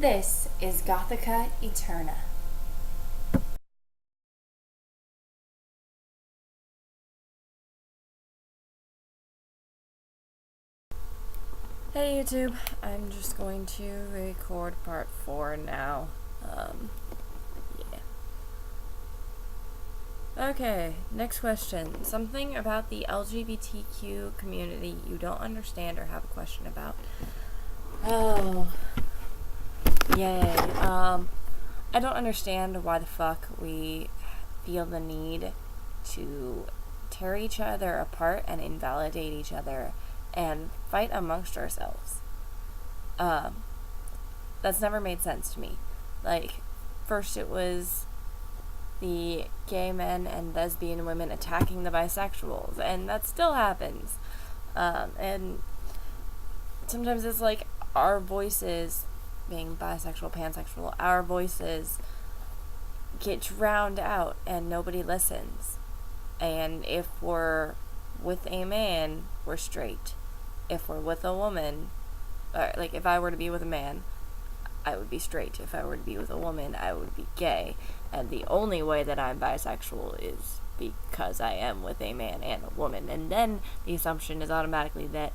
This is Gothica Eterna. Hey YouTube, I'm just going to record part 4 now. Yeah. Okay, next question. Something about the LGBTQ community you don't understand or have a question about. Oh. Yay. I don't understand why the fuck we feel the need to tear each other apart and invalidate each other and fight amongst ourselves. That's never made sense to me. Like, first it was the gay men and lesbian women attacking the bisexuals, and that still happens. And sometimes it's like our voices, being bisexual, pansexual, our voices get drowned out and nobody listens. And if we're with a man, we're straight. If we're with a woman, like if I were to be with a man, I would be straight. If I were to be with a woman, I would be gay. And the only way that I'm bisexual is because I am with a man and a woman. And then the assumption is automatically that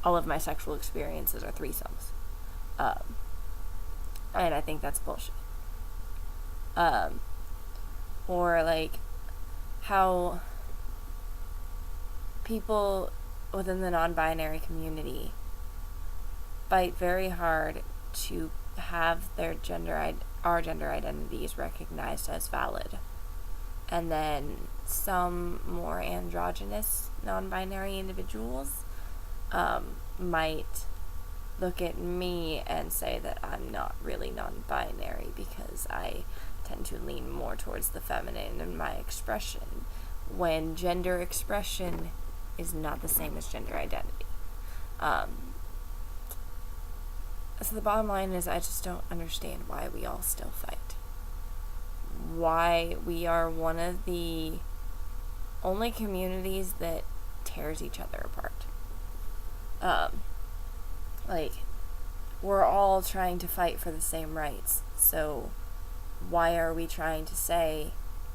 all of my sexual experiences are threesomes. And I think that's bullshit. Or like how people within the non-binary community fight very hard to have their our gender identities recognized as valid. And then some more androgynous non-binary individuals might look at me and say that I'm not really non-binary because I tend to lean more towards the feminine in my expression, when gender expression is not the same as gender identity. So the bottom line is I just don't understand why we all still fight. Why we are one of the only communities that tears each other apart. Like, we're all trying to fight for the same rights, so why are we trying to say,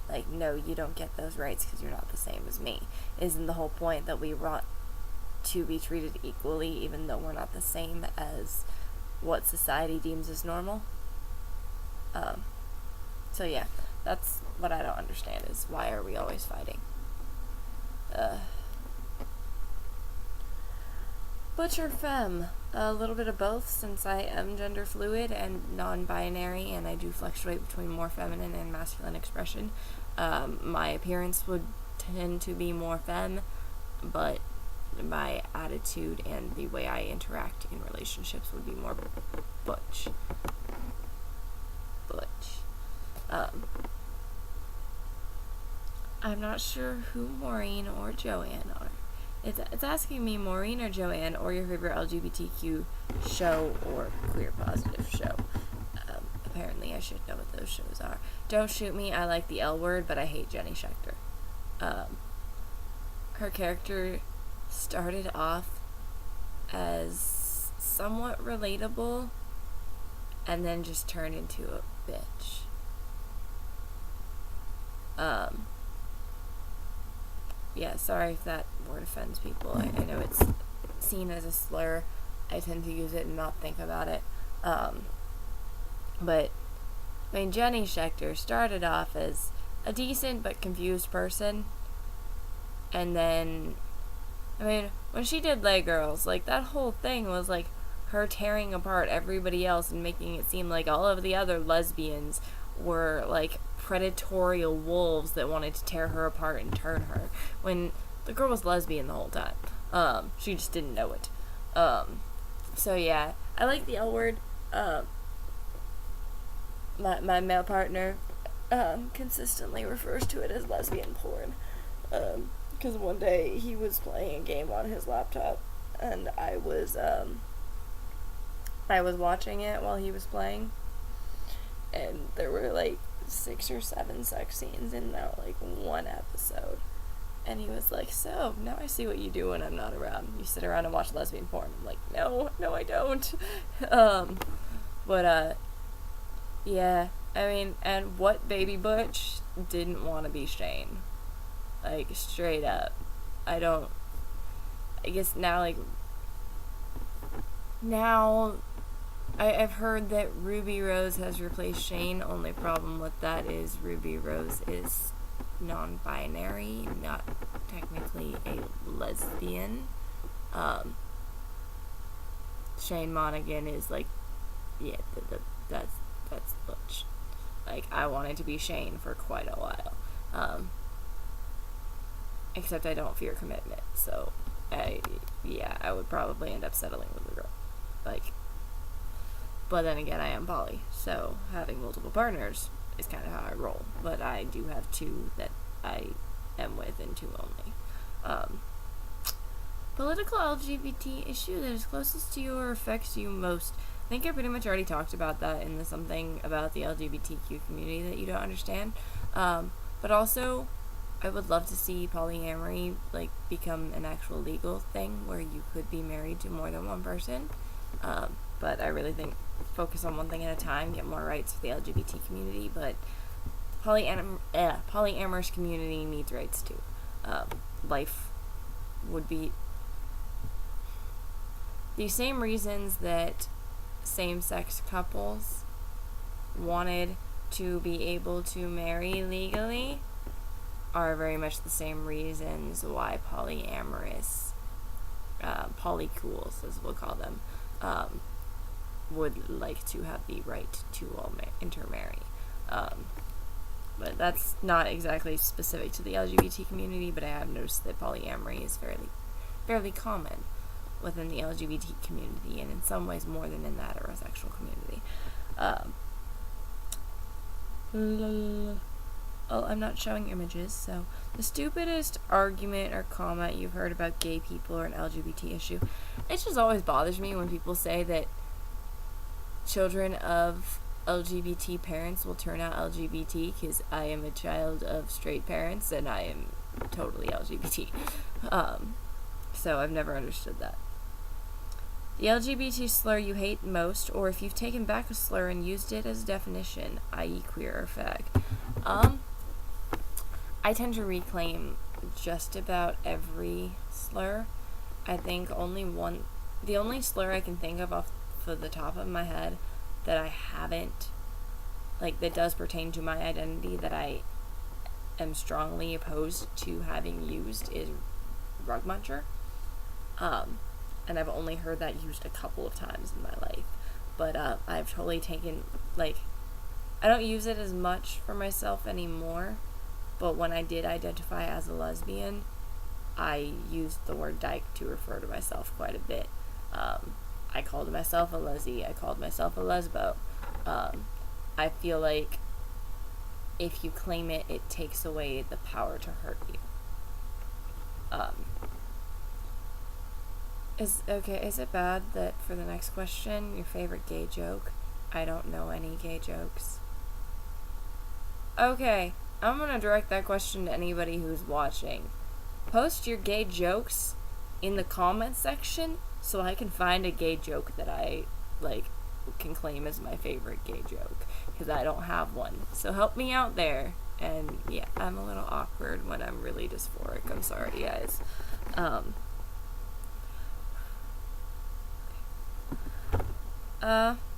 like, no, you don't get those rights because you're not the same as me? Isn't the whole point that we want to be treated equally even though we're not the same as what society deems as normal? So yeah, that's what I don't understand, is why are we always fighting? Butch or femme? A little bit of both, since I am gender fluid and non-binary, and I do fluctuate between more feminine and masculine expression. My appearance would tend to be more femme, but my attitude and the way I interact in relationships would be more butch. I'm not sure who Maureen or Joanne are. It's asking me Maureen or Joanne, or your favorite LGBTQ show or queer positive show. Apparently I should know what those shows are. Don't shoot me, I like the L Word, but I hate Jenny Schechter. Her character started off as somewhat relatable and then just turned into a bitch. Yeah, sorry if that word offends people. I know it's seen as a slur. I tend to use it and not think about it. But, I mean, Jenny Schechter started off as a decent but confused person. And then, I mean, when she did Lay Girls, like, that whole thing was, like, her tearing apart everybody else and making it seem like all of the other lesbians were, like, predatorial wolves that wanted to tear her apart and turn her, when the girl was lesbian the whole time. She just didn't know it. So yeah, I like the L Word. My male partner consistently refers to it as lesbian porn, because one day he was playing a game on his laptop and I was watching it while he was playing, and there were like 6 or 7 sex scenes in that, like, one episode. And he was like, so, now I see what you do when I'm not around. You sit around and watch lesbian porn. I'm like, no, I don't. But Yeah, I mean, and what baby butch didn't want to be Shane? Like, straight up. I don't. I guess now, like. Now, I've heard that Ruby Rose has replaced Shane. Only problem with that is Ruby Rose is non binary, not technically a lesbian. Shane Monaghan is like, yeah, that's butch. Like, I wanted to be Shane for quite a while. Except I don't fear commitment, so I would probably end up settling with a girl. Like, but then again, I am poly, so having multiple partners is kind of how I roll. But I do have 2 that I am with and 2 only. Political LGBT issue that is closest to you or affects you most. I think I pretty much already talked about that in the something about the LGBTQ community that you don't understand. But also, I would love to see polyamory like become an actual legal thing where you could be married to more than one person. But I really think focus on one thing at a time, get more rights for the LGBT community. But polyamorous community needs rights too. Life would be the same reasons that same-sex couples wanted to be able to marry legally are very much the same reasons why polyamorous polycools, as we'll call them, would like to have the right to all intermarry. But that's not exactly specific to the LGBT community, but I have noticed that polyamory is fairly common within the LGBT community, and in some ways more than in the heterosexual community. I'm not showing images, so the stupidest argument or comment you've heard about gay people or an LGBT issue. It just always bothers me when people say that children of LGBT parents will turn out LGBT, because I am a child of straight parents and I am totally LGBT. So I've never understood that. The LGBT slur you hate most, or if you've taken back a slur and used it as a definition, i.e. queer or fag. I tend to reclaim just about every slur. I think the only slur I can think of off the top of my head that I haven't, like, that does pertain to my identity that I am strongly opposed to having used is rug muncher. And I've only heard that used a couple of times in my life. But I've totally taken, like, I don't use it as much for myself anymore, but when I did identify as a lesbian, I used the word dyke to refer to myself quite a bit. I called myself a leslie, I called myself a lesbo. I feel like if you claim it, it takes away the power to hurt you. Is it bad that for the next question, your favorite gay joke? I don't know any gay jokes. Okay, I'm gonna direct that question to anybody who's watching. Post your gay jokes in the comments section so I can find a gay joke that I, like, can claim as my favorite gay joke, because I don't have one. So help me out there. And yeah, I'm a little awkward when I'm really dysphoric. I'm sorry, guys.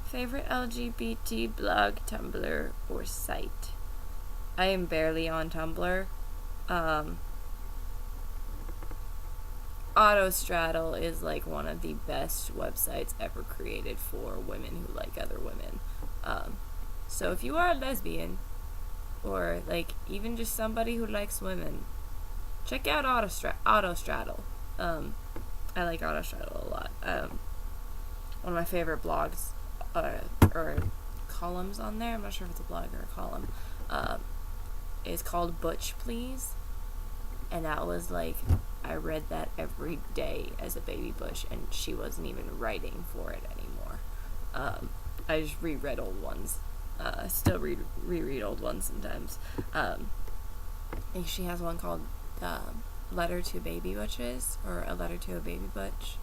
Favorite LGBT blog, Tumblr, or site? I am barely on Tumblr. Autostraddle is like one of the best websites ever created for women who like other women. So if you are a lesbian, or like even just somebody who likes women, check out Autostraddle. I like Autostraddle a lot. One of my favorite blogs or columns on there, I'm not sure if it's a blog or a column, is called Butch Please. And that was like, I read that every day as a baby butch, and she wasn't even writing for it anymore. I just reread old ones. Still reread old ones sometimes. I think she has one called Letter to Baby Butches, or A Letter to a Baby Butch.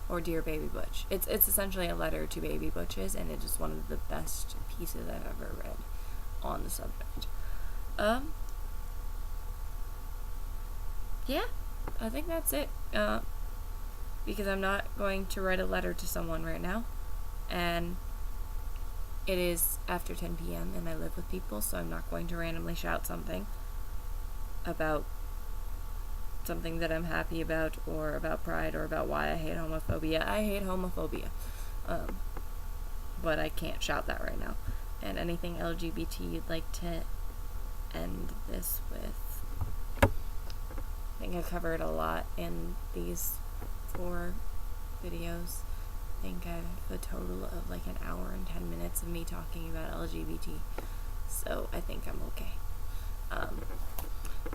or Dear Baby Butch. It's essentially a letter to baby butches, and it is one of the best pieces I've ever read on the subject. Yeah, I think that's it. Because I'm not going to write a letter to someone right now, and it is after 10 p.m. and I live with people, so I'm not going to randomly shout something about something that I'm happy about, or about pride, or about why I hate homophobia. I hate homophobia. But I can't shout that right now. And anything LGBT you'd like to end this with? I think I covered a lot in these 4 videos. I think I have a total of like an hour and 10 minutes of me talking about LGBT. So I think I'm okay.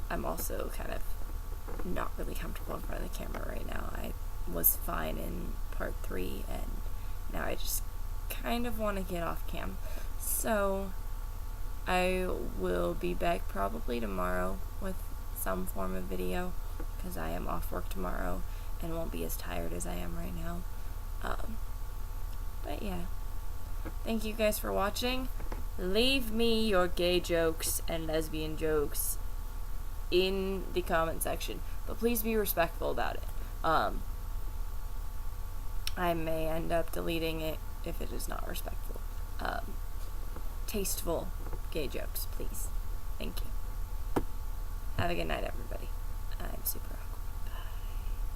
I'm also kind of not really comfortable in front of the camera right now. I was fine in part 3, and now I just kind of want to get off cam. So I will be back probably tomorrow with some form of video, because I am off work tomorrow and won't be as tired as I am right now. But yeah, thank you guys for watching. Leave me your gay jokes and lesbian jokes in the comment section, but please be respectful about it. I may end up deleting it if it is not respectful. Tasteful gay jokes, please. Thank you. Have a good night, everybody. I'm super